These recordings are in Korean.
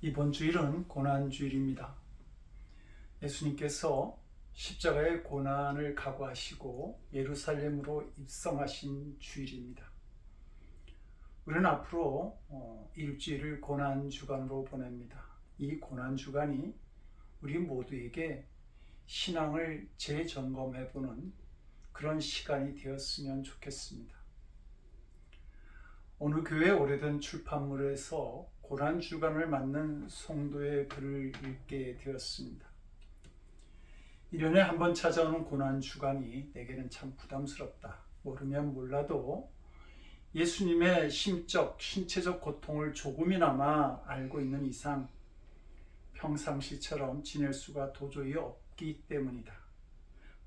이번 주일은 고난주일입니다. 예수님께서 십자가의 고난을 각오하시고 예루살렘으로 입성하신 주일입니다. 우리는 앞으로 일주일을 고난주간으로 보냅니다. 이 고난주간이 우리 모두에게 신앙을 재점검해보는 그런 시간이 되었으면 좋겠습니다. 어느 교회 오래된 출판물에서 고난주간을 맞는 성도의 글을 읽게 되었습니다. 1년에 한 번 찾아오는 고난주간이 내게는 참 부담스럽다. 모르면 몰라도 예수님의 심적, 신체적 고통을 조금이나마 알고 있는 이상 평상시처럼 지낼 수가 도저히 없기 때문이다.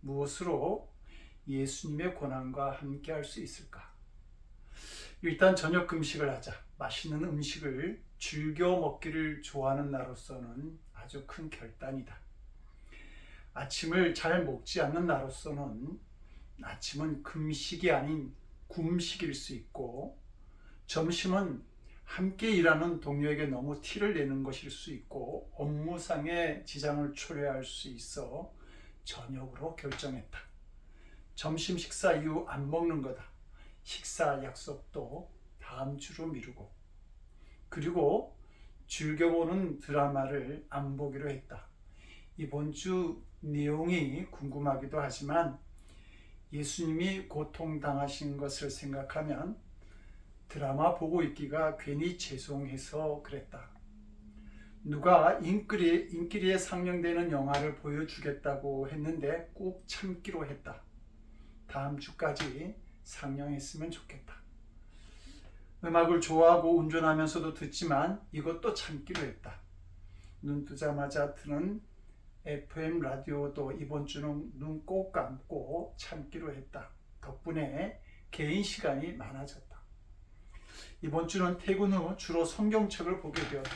무엇으로 예수님의 고난과 함께 할 수 있을까? 일단 저녁 금식을 하자. 맛있는 음식을 즐겨 먹기를 좋아하는 나로서는 아주 큰 결단이다. 아침을 잘 먹지 않는 나로서는 아침은 금식이 아닌 굶식일 수 있고, 점심은 함께 일하는 동료에게 너무 티를 내는 것일 수 있고, 업무상의 지장을 초래할 수 있어 저녁으로 결정했다. 점심 식사 이후 안 먹는 거다. 식사 약속도 다음 주로 미루고, 그리고 즐겨보는 드라마를 안 보기로 했다. 이번 주 내용이 궁금하기도 하지만 예수님이 고통당하신 것을 생각하면 드라마 보고 있기가 괜히 죄송해서 그랬다. 누가 인기리에 상영되는 영화를 보여주겠다고 했는데 꼭 참기로 했다. 다음 주까지 상영했으면 좋겠다. 음악을 좋아하고 운전하면서도 듣지만 이것도 참기로 했다. 눈 뜨자마자 트는 FM 라디오도 이번 주는 눈 꼭 감고 참기로 했다. 덕분에 개인 시간이 많아졌다. 이번 주는 퇴근 후 주로 성경책을 보게 되었다.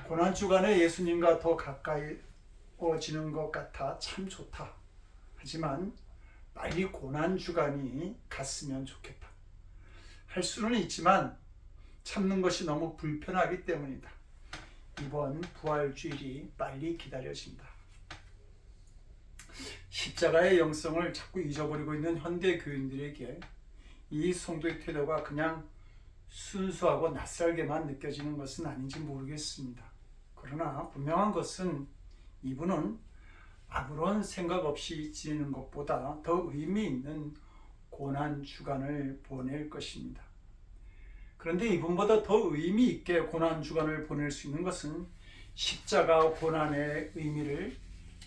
고난주간에 예수님과 더 가까워지는 것 같아 참 좋다. 하지만 빨리 고난주간이 갔으면 좋겠다. 할 수는 있지만 참는 것이 너무 불편하기 때문이다. 이번 부활주일이 빨리 기다려진다. 십자가의 영성을 자꾸 잊어버리고 있는 현대 교인들에게 이 성도의 태도가 그냥 순수하고 낯설게만 느껴지는 것은 아닌지 모르겠습니다. 그러나 분명한 것은 이분은 아무런 생각 없이 지내는 것보다 더 의미 있는 고난주간을 보낼 것입니다. 그런데 이분보다 더 의미 있게 고난주간을 보낼 수 있는 것은 십자가 고난의 의미를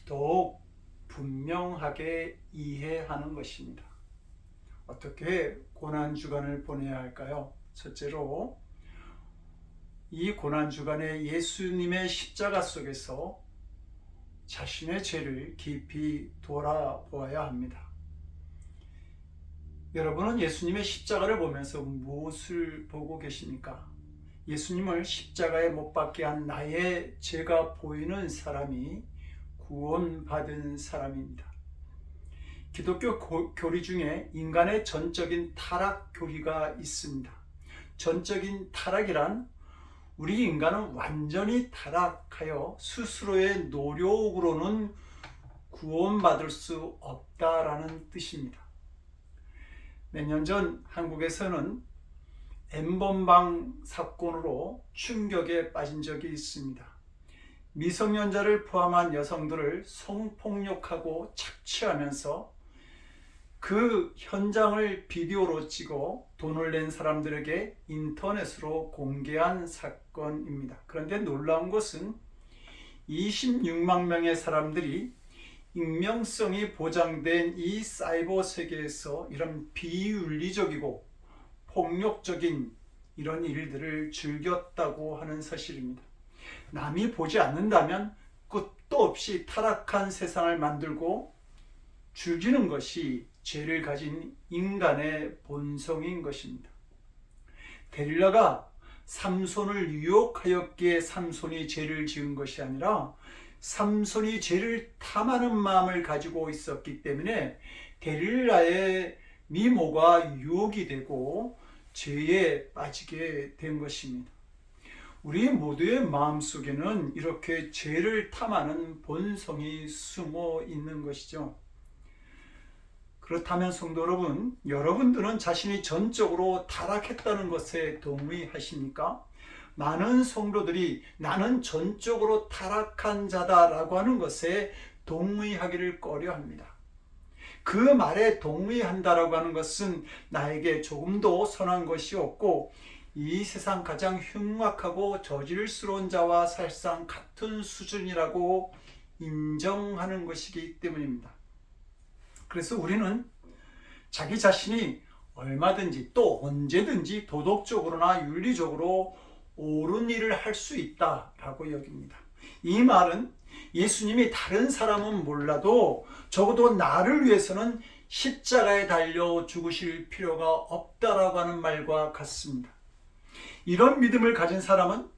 더욱 분명하게 이해하는 것입니다. 어떻게 고난주간을 보내야 할까요? 첫째로 이 고난주간에 예수님의 십자가 속에서 자신의 죄를 깊이 돌아보아야 합니다. 여러분은 예수님의 십자가를 보면서 무엇을 보고 계십니까? 예수님을 십자가에 못 박게 한 나의 죄가 보이는 사람이 구원받은 사람입니다. 기독교 교리 중에 인간의 전적인 타락 교리가 있습니다. 전적인 타락이란 우리 인간은 완전히 타락하여 스스로의 노력으로는 구원받을 수 없다라는 뜻입니다. 몇 년 전 한국에서는 N번방 사건으로 충격에 빠진 적이 있습니다. 미성년자를 포함한 여성들을 성폭력하고 착취하면서 그 현장을 비디오로 찍어 돈을 낸 사람들에게 인터넷으로 공개한 사건입니다. 그런데 놀라운 것은 26만 명의 사람들이 익명성이 보장된 이 사이버 세계에서 이런 비윤리적이고 폭력적인 이런 일들을 즐겼다고 하는 사실입니다. 남이 보지 않는다면 끝도 없이 타락한 세상을 만들고 즐기는 것이 죄를 가진 인간의 본성인 것입니다. 데릴라가 삼손을 유혹하였기에 삼손이 죄를 지은 것이 아니라 삼손이 죄를 탐하는 마음을 가지고 있었기 때문에 데릴라의 미모가 유혹이 되고 죄에 빠지게 된 것입니다. 우리 모두의 마음속에는 이렇게 죄를 탐하는 본성이 숨어 있는 것이죠. 그렇다면 성도 여러분, 여러분들은 자신이 전적으로 타락했다는 것에 동의하십니까? 많은 성도들이 나는 전적으로 타락한 자다라고 하는 것에 동의하기를 꺼려합니다. 그 말에 동의한다라고 하는 것은 나에게 조금도 선한 것이 없고 이 세상 가장 흉악하고 저질스러운 자와 사실상 같은 수준이라고 인정하는 것이기 때문입니다. 그래서 우리는 자기 자신이 얼마든지 또 언제든지 도덕적으로나 윤리적으로 옳은 일을 할 수 있다라고 여깁니다. 이 말은 예수님이 다른 사람은 몰라도 적어도 나를 위해서는 십자가에 달려 죽으실 필요가 없다라고 하는 말과 같습니다. 이런 믿음을 가진 사람은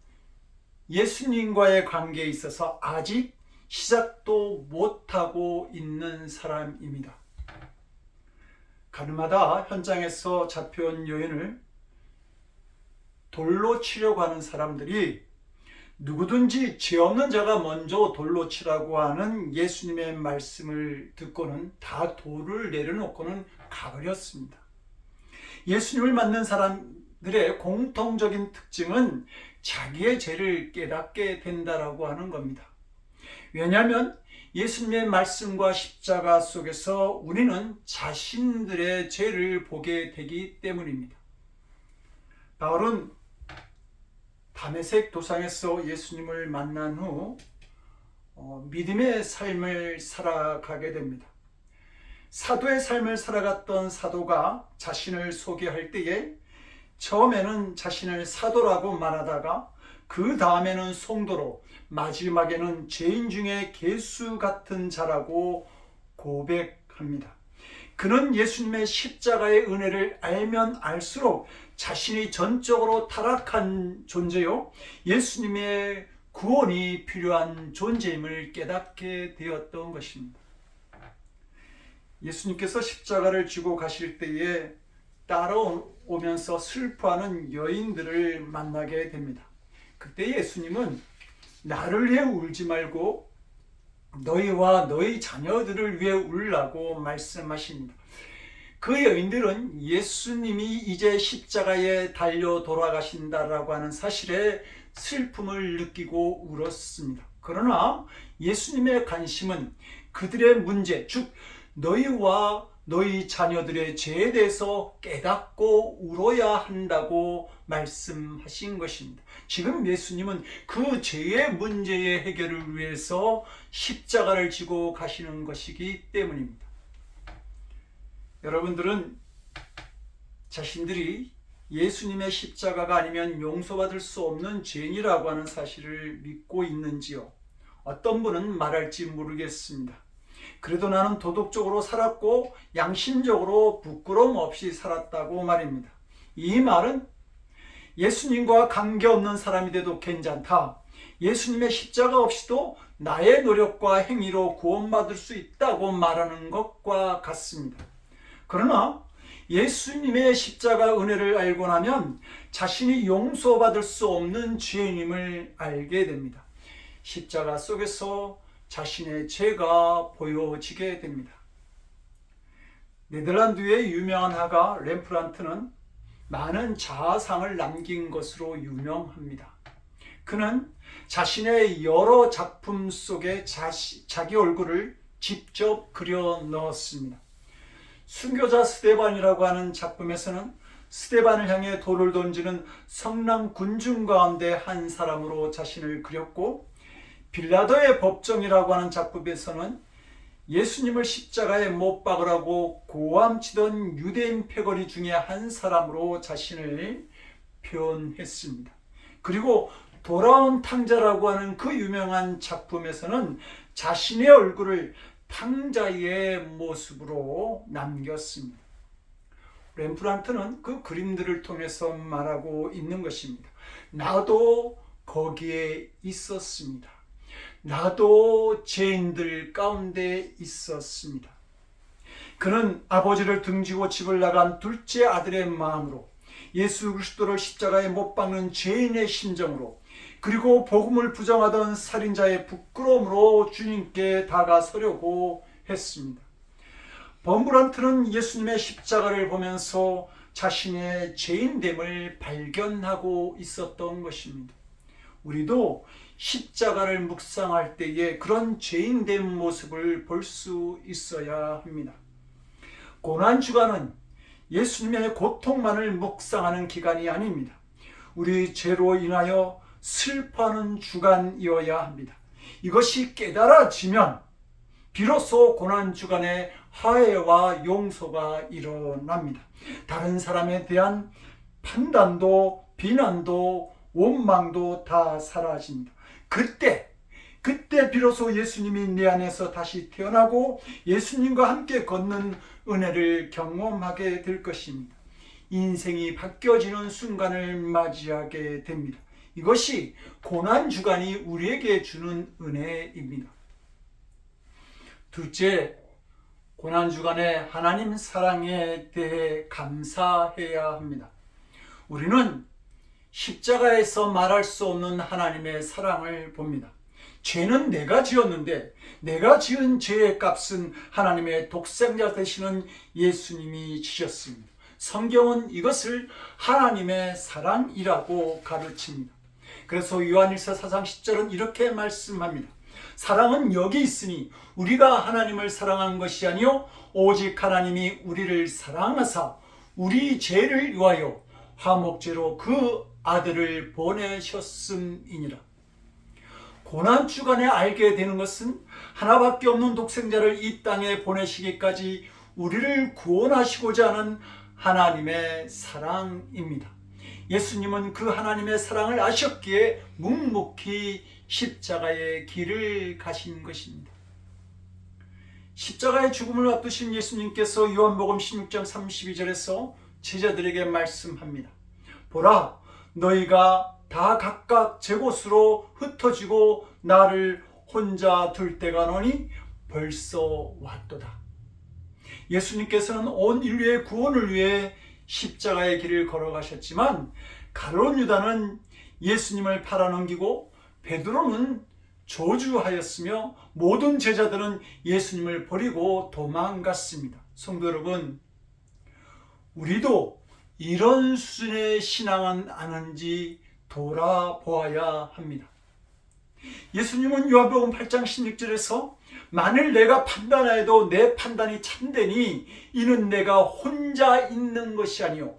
예수님과의 관계에 있어서 아직 시작도 못하고 있는 사람입니다. 가늠하다 현장에서 잡혀온 여인을 돌로 치려고 하는 사람들이 누구든지 죄 없는 자가 먼저 돌로 치라고 하는 예수님의 말씀을 듣고는 다 돌을 내려놓고는 가버렸습니다. 예수님을 만난 사람들의 공통적인 특징은 자기의 죄를 깨닫게 된다라고 하는 겁니다. 왜냐하면 예수님의 말씀과 십자가 속에서 우리는 자신들의 죄를 보게 되기 때문입니다. 바울은 다메섹 도상에서 예수님을 만난 후 믿음의 삶을 살아가게 됩니다. 사도의 삶을 살아갔던 사도가 자신을 소개할 때에 처음에는 자신을 사도라고 말하다가 그 다음에는 성도로 마지막에는 죄인 중에 개수 같은 자라고 고백합니다. 그는 예수님의 십자가의 은혜를 알면 알수록 자신이 전적으로 타락한 존재요, 예수님의 구원이 필요한 존재임을 깨닫게 되었던 것입니다. 예수님께서 십자가를 지고 가실 때에 따라오면서 슬퍼하는 여인들을 만나게 됩니다. 그때 예수님은 나를 위해 울지 말고 너희와 너희 자녀들을 위해 울라고 말씀하십니다. 그 여인들은 예수님이 이제 십자가에 달려 돌아가신다라고 하는 사실에 슬픔을 느끼고 울었습니다. 그러나 예수님의 관심은 그들의 문제, 즉 너희와 너희 자녀들의 죄에 대해서 깨닫고 울어야 한다고 말씀하신 것입니다. 지금 예수님은 그 죄의 문제의 해결을 위해서 십자가를 지고 가시는 것이기 때문입니다. 여러분들은 자신들이 예수님의 십자가가 아니면 용서받을 수 없는 죄인이라고 하는 사실을 믿고 있는지요? 어떤 분은 말할지 모르겠습니다. 그래도 나는 도덕적으로 살았고 양심적으로 부끄러움 없이 살았다고 말입니다. 이 말은 예수님과 관계없는 사람이 돼도 괜찮다, 예수님의 십자가 없이도 나의 노력과 행위로 구원받을 수 있다고 말하는 것과 같습니다. 그러나 예수님의 십자가 은혜를 알고 나면 자신이 용서받을 수 없는 죄인임을 알게 됩니다. 십자가 속에서 자신의 죄가 보여지게 됩니다. 네덜란드의 유명한 화가 렘프란트는 많은 자아상을 남긴 것으로 유명합니다. 그는 자신의 여러 작품 속에 자기 얼굴을 직접 그려 넣었습니다. 순교자 스데반이라고 하는 작품에서는 스데반을 향해 돌을 던지는 성남 군중 가운데 한 사람으로 자신을 그렸고, 빌라도의 법정이라고 하는 작품에서는 예수님을 십자가에 못 박으라고 고함치던 유대인 패거리 중에 한 사람으로 자신을 표현했습니다. 그리고 돌아온 탕자라고 하는 그 유명한 작품에서는 자신의 얼굴을 탕자의 모습으로 남겼습니다. 렘프란트는 그 그림들을 통해서 말하고 있는 것입니다. 나도 거기에 있었습니다. 나도 죄인들 가운데 있었습니다. 그는 아버지를 등지고 집을 나간 둘째 아들의 마음으로, 예수 그리스도를 십자가에 못 박는 죄인의 심정으로 그리고 복음을 부정하던 살인자의 부끄러움으로 주님께 다가서려고 했습니다. 범브란트는 예수님의 십자가를 보면서 자신의 죄인됨을 발견하고 있었던 것입니다. 우리도 십자가를 묵상할 때에 그런 죄인된 모습을 볼 수 있어야 합니다. 고난주간은 예수님의 고통만을 묵상하는 기간이 아닙니다. 우리 죄로 인하여 슬퍼하는 주간이어야 합니다. 이것이 깨달아지면 비로소 고난주간에 화해와 용서가 일어납니다. 다른 사람에 대한 판단도 비난도 원망도 다 사라집니다. 그때 비로소 예수님이 내 안에서 다시 태어나고 예수님과 함께 걷는 은혜를 경험하게 될 것입니다. 인생이 바뀌어지는 순간을 맞이하게 됩니다. 이것이 고난주간이 우리에게 주는 은혜입니다. 둘째, 고난주간에 하나님 사랑에 대해 감사해야 합니다. 우리는 십자가에서 말할 수 없는 하나님의 사랑을 봅니다. 죄는 내가 지었는데 내가 지은 죄의 값은 하나님의 독생자 되시는 예수님이 지셨습니다. 성경은 이것을 하나님의 사랑이라고 가르칩니다. 그래서 요한일서 4장 10절은 이렇게 말씀합니다. 사랑은 여기 있으니 우리가 하나님을 사랑한 것이 아니요 오직 하나님이 우리를 사랑하사 우리 죄를 위하여 화목제로 그 아들을 보내셨음이니라. 고난주간에 알게 되는 것은 하나밖에 없는 독생자를 이 땅에 보내시기까지 우리를 구원하시고자 하는 하나님의 사랑입니다. 예수님은 그 하나님의 사랑을 아셨기에 묵묵히 십자가의 길을 가신 것입니다. 십자가의 죽음을 앞두신 예수님께서 요한복음 16장 32절에서 제자들에게 말씀합니다. 보라, 너희가 다 각각 제 곳으로 흩어지고 나를 혼자 둘 때가 너니 벌써 왔도다. 예수님께서는 온 인류의 구원을 위해 십자가의 길을 걸어가셨지만 가룟 유다는 예수님을 팔아넘기고 베드로는 저주하였으며 모든 제자들은 예수님을 버리고 도망갔습니다. 성도 여러분, 우리도 이런 수준의 신앙은 아는지 돌아보아야 합니다. 예수님은 요한복음 8장 16절에서 만일 내가 판단하여도 내 판단이 참되니 이는 내가 혼자 있는 것이 아니요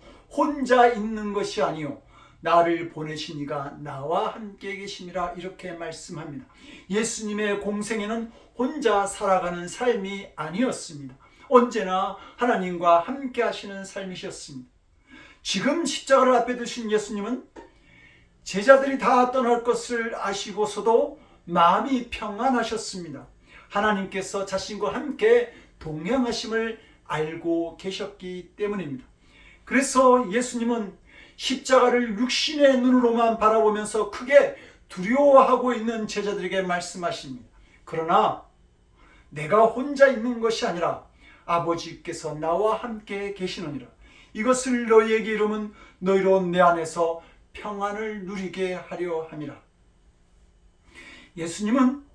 나를 보내신 이가 나와 함께 계심이라 이렇게 말씀합니다. 예수님의 공생애는 혼자 살아가는 삶이 아니었습니다. 언제나 하나님과 함께 하시는 삶이셨습니다. 지금 십자가를 앞에 두신 예수님은 제자들이 다 떠날 것을 아시고서도 마음이 평안하셨습니다. 하나님께서 자신과 함께 동행하심을 알고 계셨기 때문입니다. 그래서 예수님은 십자가를 육신의 눈으로만 바라보면서 크게 두려워하고 있는 제자들에게 말씀하십니다. 그러나 내가 혼자 있는 것이 아니라 아버지께서 나와 함께 계시느니라. 이것을 너희에게 이름은 너희로 내 안에서 평안을 누리게 하려 함이라. 예수님은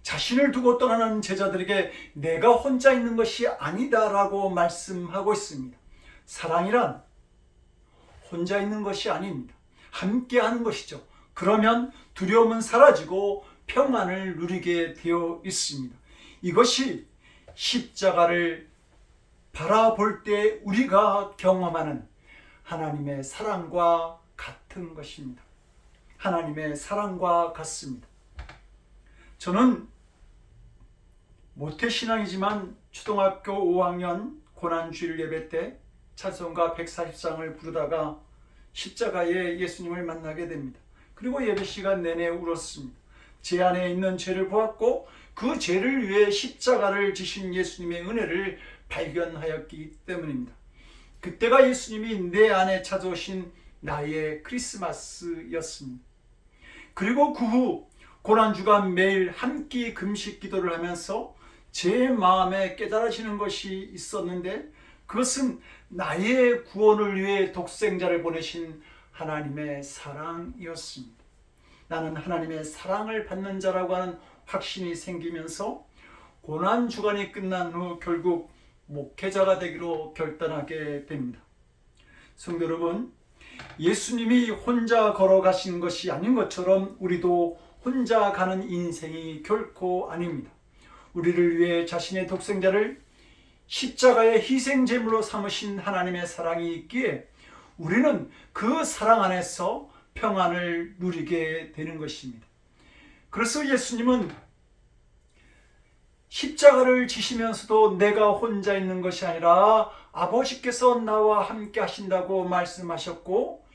자신을 두고 떠나는 제자들에게 내가 혼자 있는 것이 아니다라고 말씀하고 있습니다. 사랑이란 혼자 있는 것이 아닙니다. 함께 하는 것이죠. 그러면 두려움은 사라지고 평안을 누리게 되어 있습니다. 이것이 십자가를 바라볼 때 우리가 경험하는 하나님의 사랑과 같은 것입니다. 하나님의 사랑과 같습니다. 저는 모태신앙이지만 초등학교 5학년 고난주일 예배 때 찬송가 140장을 부르다가 십자가에 예수님을 만나게 됩니다. 그리고 예배 시간 내내 울었습니다. 제 안에 있는 죄를 보았고 그 죄를 위해 십자가를 지신 예수님의 은혜를 발견하였기 때문입니다. 그때가 예수님이 내 안에 찾아오신 나의 크리스마스였습니다. 그리고 그 후 고난주간 매일 한 끼 금식 기도를 하면서 제 마음에 깨달아지는 것이 있었는데 그것은 나의 구원을 위해 독생자를 보내신 하나님의 사랑이었습니다. 나는 하나님의 사랑을 받는 자라고 하는 확신이 생기면서 고난주간이 끝난 후 결국 목회자가 되기로 결단하게 됩니다. 성도 여러분, 예수님이 혼자 걸어가신 것이 아닌 것처럼 우리도 혼자 가는 인생이 결코 아닙니다. 우리를 위해 자신의 독생자를 십자가의 희생제물로 삼으신 하나님의 사랑이 있기에 우리는 그 사랑 안에서 평안을 누리게 되는 것입니다. 그래서 예수님은 십자가를 지시면서도 내가 혼자 있는 것이 아니라 아버지께서 나와 함께 하신다고 말씀하셨고,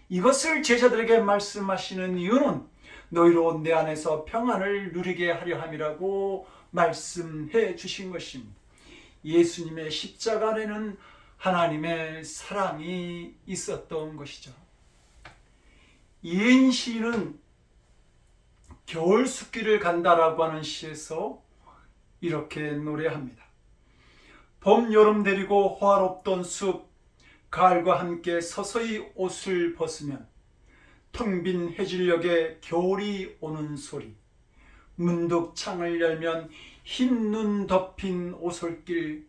이것을 제자들에게 말씀하시는 이유는 너희로 내 안에서 평안을 누리게 하려 함이라고 말씀해 주신 것입니다. 예수님의 십자가 안에는 하나님의 사랑이 있었던 것이죠. 이인 시인은 겨울 숲길을 간다라고 하는 시에서 이렇게 노래합니다. 봄, 여름 데리고 호화롭던 숲, 가을과 함께 서서히 옷을 벗으면 텅 빈 해질녘에 겨울이 오는 소리, 문득 창을 열면 흰 눈 덮인 오솔길,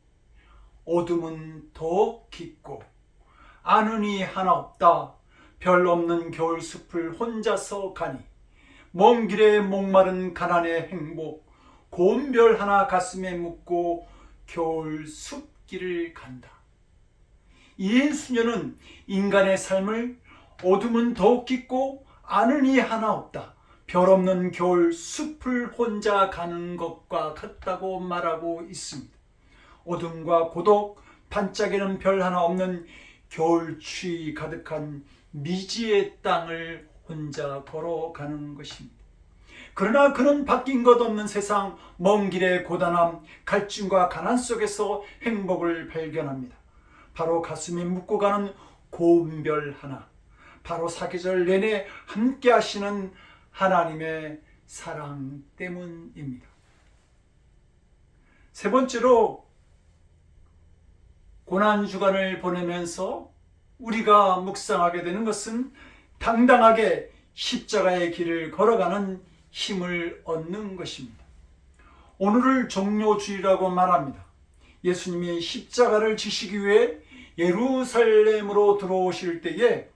어둠은 더욱 깊고 아는 이 하나 없다. 별 없는 겨울 숲을 혼자서 가니 먼 길에 목마른 가난의 행복, 고운 별 하나 가슴에 묻고 겨울 숲길을 간다. 이인 수녀는 인간의 삶을 어둠은 더욱 깊고 아는 이 하나 없다. 별 없는 겨울 숲을 혼자 가는 것과 같다고 말하고 있습니다. 어둠과 고독, 반짝이는 별 하나 없는 겨울 추위 가득한 미지의 땅을 혼자 걸어가는 것입니다. 그러나 그는 바뀐 것 없는 세상, 먼 길의 고단함, 갈증과 가난 속에서 행복을 발견합니다. 바로 가슴에 묻고 가는 고운 별 하나, 바로 사계절 내내 함께 하시는 하나님의 사랑 때문입니다. 세 번째로, 고난주간을 보내면서 우리가 묵상하게 되는 것은 당당하게 십자가의 길을 걸어가는 힘을 얻는 것입니다. 오늘을 종료주일이라고 말합니다. 예수님이 십자가를 지시기 위해 예루살렘으로 들어오실 때에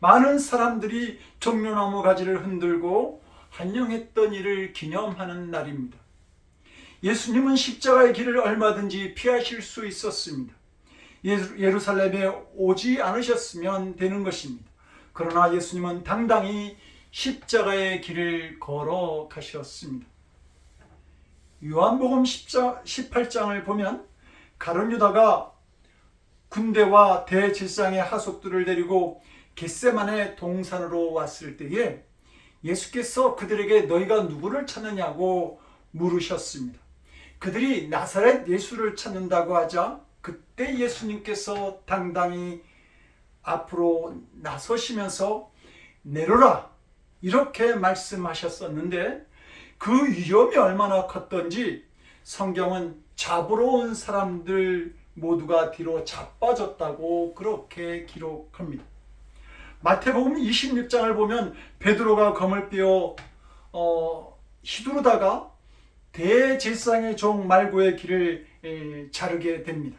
많은 사람들이 종려나무 가지를 흔들고 환영했던 일을 기념하는 날입니다. 예수님은 십자가의 길을 얼마든지 피하실 수 있었습니다. 예루살렘에 오지 않으셨으면 되는 것입니다. 그러나 예수님은 당당히 십자가의 길을 걸어가셨습니다. 요한복음 18장을 보면 가룟 유다가 군대와 대제사장의 하속들을 데리고 겟세마네 동산으로 왔을 때에 예수께서 그들에게 너희가 누구를 찾느냐고 물으셨습니다. 그들이 나사렛 예수를 찾는다고 하자 그때 예수님께서 당당히 앞으로 나서시면서 내려라 이렇게 말씀하셨었는데, 그 위험이 얼마나 컸던지 성경은 잡으러 온 사람들 모두가 뒤로 자빠졌다고 그렇게 기록합니다. 마태복음 26장을 보면 베드로가 검을 떼어 휘두르다가 대제사장의 종 말고의 길을 자르게 됩니다.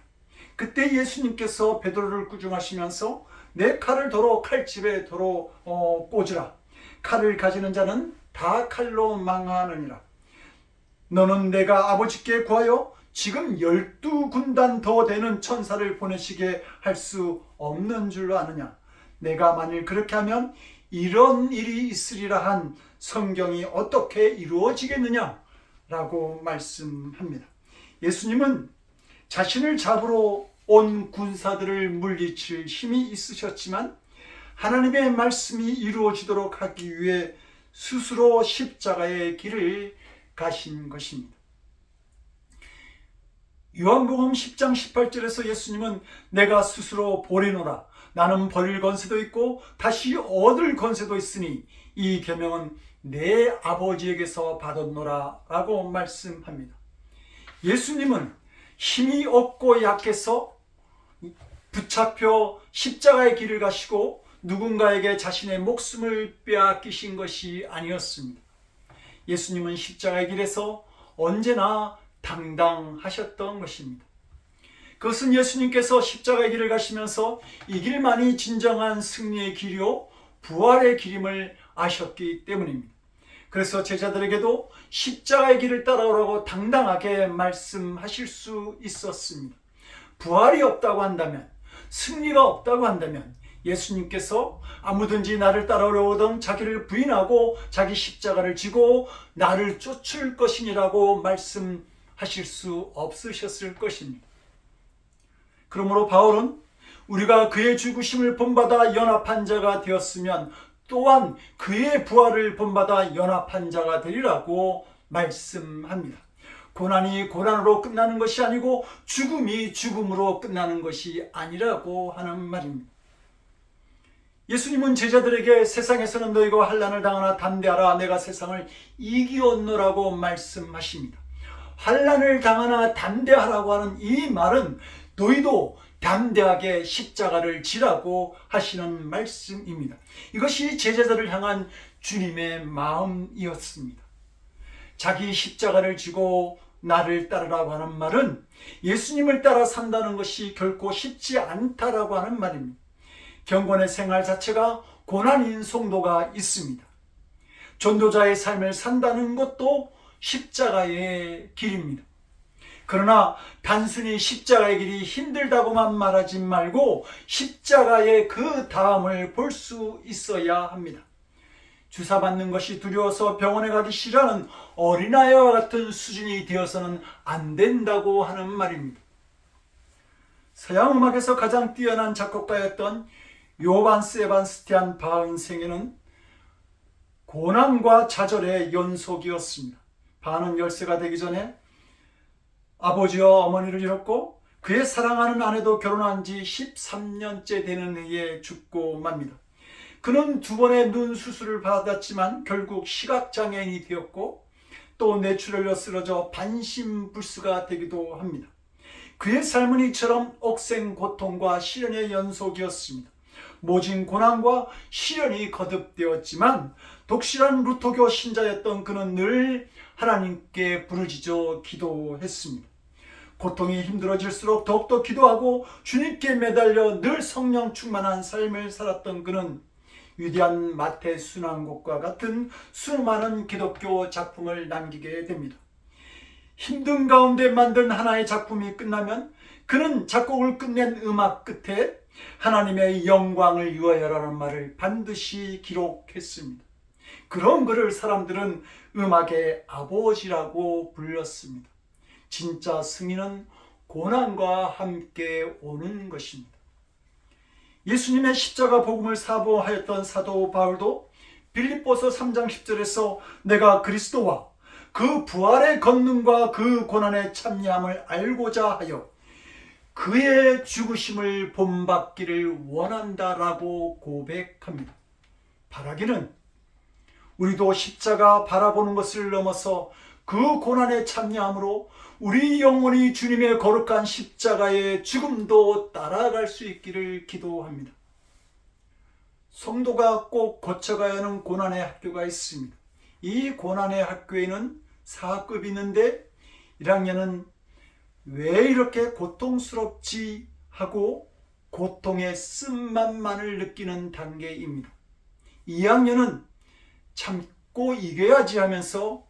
그때 예수님께서 베드로를 꾸중하시면서 내 칼을 도로 칼집에 도로 꽂으라. 칼을 가지는 자는 다 칼로 망하느니라. 너는 내가 아버지께 구하여 지금 12군단 더 되는 천사를 보내시게 할 수 없는 줄로 아느냐. 내가 만일 그렇게 하면 이런 일이 있으리라 한 성경이 어떻게 이루어지겠느냐 라고 말씀합니다. 예수님은 자신을 잡으러 온 군사들을 물리칠 힘이 있으셨지만 하나님의 말씀이 이루어지도록 하기 위해 스스로 십자가의 길을 가신 것입니다. 요한복음 10장 18절에서 예수님은 내가 스스로 버리노라. 나는 버릴 권세도 있고 다시 얻을 권세도 있으니 이 계명은 내 아버지에게서 받았노라 라고 말씀합니다. 예수님은 힘이 없고 약해서 붙잡혀 십자가의 길을 가시고 누군가에게 자신의 목숨을 빼앗기신 것이 아니었습니다. 예수님은 십자가의 길에서 언제나 당당하셨던 것입니다. 그것은 예수님께서 십자가의 길을 가시면서 이 길만이 진정한 승리의 길이요 부활의 길임을 아셨기 때문입니다. 그래서 제자들에게도 십자가의 길을 따라오라고 당당하게 말씀하실 수 있었습니다. 부활이 없다고 한다면, 승리가 없다고 한다면 예수님께서 아무든지 나를 따라오려 하던 자기를 부인하고 자기 십자가를 지고 나를 쫓을 것이니라고 말씀하실 수 없으셨을 것입니다. 그러므로 바울은 우리가 그의 죽으심을 본받아 연합한 자가 되었으면 또한 그의 부활을 본받아 연합한 자가 되리라고 말씀합니다. 고난이 고난으로 끝나는 것이 아니고 죽음이 죽음으로 끝나는 것이 아니라고 하는 말입니다. 예수님은 제자들에게 세상에서는 너희가 환난을 당하나 담대하라 내가 세상을 이기었노라고 말씀하십니다. 환난을 당하나 담대하라고 하는 이 말은 너희도 담대하게 십자가를 지라고 하시는 말씀입니다. 이것이 제자들을 향한 주님의 마음이었습니다. 자기 십자가를 지고 나를 따르라고 하는 말은 예수님을 따라 산다는 것이 결코 쉽지 않다라고 하는 말입니다. 경건의 생활 자체가 고난인 성도가 있습니다. 전도자의 삶을 산다는 것도 십자가의 길입니다. 그러나 단순히 십자가의 길이 힘들다고만 말하지 말고 십자가의 그 다음을 볼 수 있어야 합니다. 주사 맞는 것이 두려워서 병원에 가기 싫어하는 어린아이와 같은 수준이 되어서는 안 된다고 하는 말입니다. 서양 음악에서 가장 뛰어난 작곡가였던 요반 세반스티안 바흐의 생애는 고난과 좌절의 연속이었습니다. 바흐는 10세가 되기 전에 아버지와 어머니를 잃었고 그의 사랑하는 아내도 결혼한 지 13년째 되는 해에 죽고 맙니다. 그는 2번의 눈 수술을 받았지만 결국 시각장애인이 되었고 또 뇌출혈로 쓰러져 반신불수가 되기도 합니다. 그의 삶은 이처럼 억센 고통과 시련의 연속이었습니다. 모진 고난과 시련이 거듭되었지만 독실한 루터교 신자였던 그는 늘 하나님께 부르짖어 기도했습니다. 고통이 힘들어질수록 더욱더 기도하고 주님께 매달려 늘 성령 충만한 삶을 살았던 그는 위대한 마태 순환곡과 같은 수많은 기독교 작품을 남기게 됩니다. 힘든 가운데 만든 하나의 작품이 끝나면 그는 작곡을 끝낸 음악 끝에 하나님의 영광을 위하여라는 말을 반드시 기록했습니다. 그런 그를 사람들은 음악의 아버지라고 불렀습니다. 진짜 승리는 고난과 함께 오는 것입니다. 예수님의 십자가 복음을 사보하였던 사도 바울도 빌립보서 3장 10절에서 내가 그리스도와 그 부활의 권능과 그 고난의 참여함을 알고자 하여 그의 죽으심을 본받기를 원한다라고 고백합니다. 바라기는 우리도 십자가 바라보는 것을 넘어서 그 고난에 참여함으로 우리 영혼이 주님의 거룩한 십자가의 죽음도 따라갈 수 있기를 기도합니다. 성도가 꼭 거쳐가야 하는 고난의 학교가 있습니다. 이 고난의 학교에는 4급이 있는데 1학년은 왜 이렇게 고통스럽지 하고 고통의 쓴맛만을 느끼는 단계입니다. 2학년은 참고 이겨야지 하면서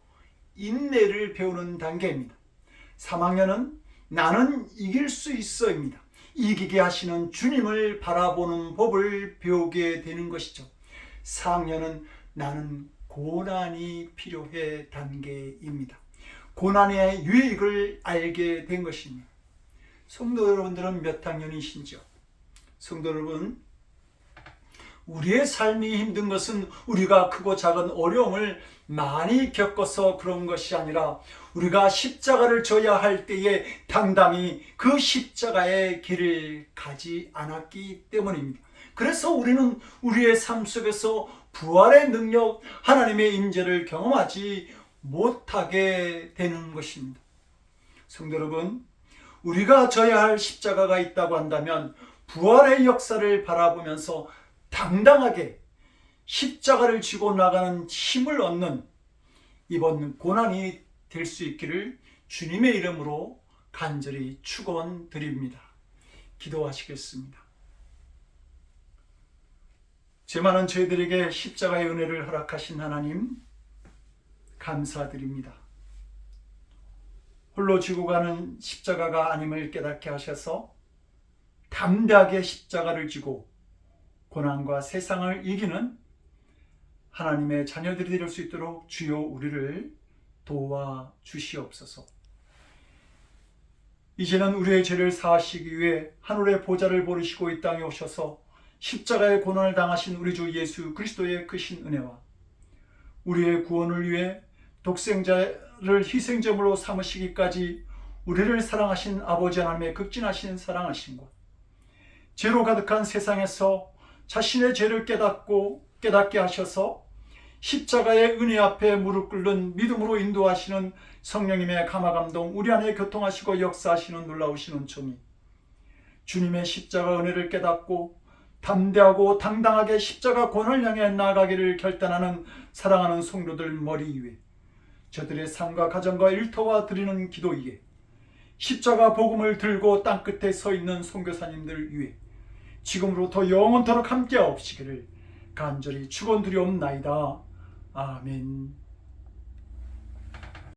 인내를 배우는 단계입니다. 3학년은 나는 이길 수 있어입니다. 이기게 하시는 주님을 바라보는 법을 배우게 되는 것이죠. 4학년은 나는 고난이 필요해 단계입니다. 고난의 유익을 알게 된 것입니다. 성도 여러분들은 몇 학년이신지요? 성도 여러분, 우리의 삶이 힘든 것은 우리가 크고 작은 어려움을 많이 겪어서 그런 것이 아니라 우리가 십자가를 져야 할 때에 당당히 그 십자가의 길을 가지 않았기 때문입니다. 그래서 우리는 우리의 삶 속에서 부활의 능력, 하나님의 임재를 경험하지 못하게 되는 것입니다. 성도 여러분, 우리가 져야 할 십자가가 있다고 한다면 부활의 역사를 바라보면서 당당하게 십자가를 지고 나가는 힘을 얻는 이번 고난이 될 수 있기를 주님의 이름으로 간절히 축원드립니다. 기도하시겠습니다. 죄 많은 저희들에게 십자가의 은혜를 허락하신 하나님 감사드립니다. 홀로 지고 가는 십자가가 아님을 깨닫게 하셔서 담대하게 십자가를 지고 고난과 세상을 이기는 하나님의 자녀들이 될 수 있도록 주여 우리를 도와주시옵소서. 이제는 우리의 죄를 사하시기 위해 하늘의 보좌를 보르시고 이 땅에 오셔서 십자가의 고난을 당하신 우리 주 예수 그리스도의 크신 은혜와 우리의 구원을 위해 독생자를 희생제물로 삼으시기까지 우리를 사랑하신 아버지 하나님의 극진하신 사랑하심과 죄로 가득한 세상에서 자신의 죄를 깨닫게 하셔서 십자가의 은혜 앞에 무릎 꿇는 믿음으로 인도하시는 성령님의 감화감동 우리 안에 교통하시고 역사하시는 놀라우신 은총이 주님의 십자가 은혜를 깨닫고 담대하고 당당하게 십자가 권을 향해 나아가기를 결단하는 사랑하는 성도들 머리 위에 저들의 삶과 가정과 일터와 드리는 기도 위에 십자가 복음을 들고 땅끝에 서 있는 선교사님들 위에 지금으로부터 영원토록 함께하옵시기를 간절히 축원드리옵나이다. 아멘.